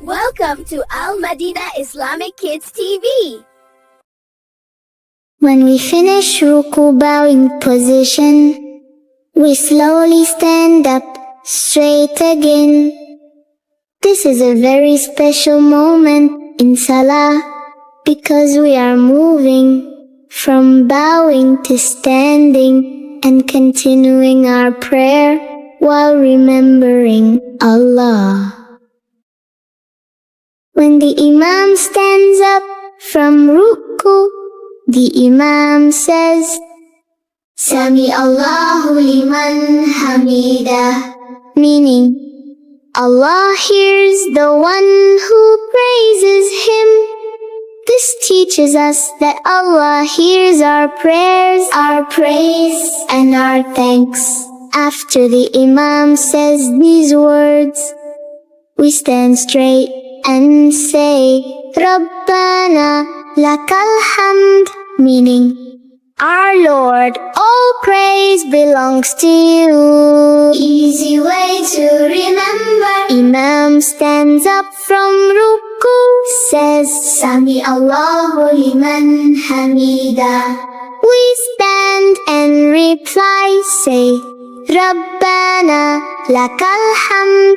Welcome to Al-Madina Islamic Kids TV. When we finish Ruku bowing position, we slowly stand up straight again. This is a very special moment in Salah because we are moving from bowing to standing and continuing our prayer while remembering Allah. When the Imam stands up from Ruku, the Imam says, Sami Allahu Liman Hamidah, meaning, Allah hears the one who praises Him. This teaches us that Allah hears our prayers, our praise, and our thanks. After the Imam says these words, we stand straight and say, Rabbana Lakal Hamd, meaning, our Lord, all praise belongs to you. Easy way to remember. Imam stands up from Ruku, says, Sami Allahu Liman Hamidah. We stand and reply, say, Rabbana Lakal Hamd.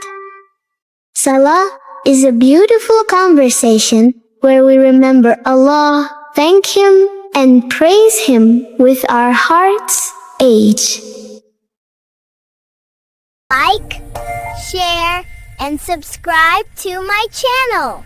Salah is a beautiful conversation where we remember Allah, thank Him, and praise Him with our hearts. Like, share, and subscribe to my channel.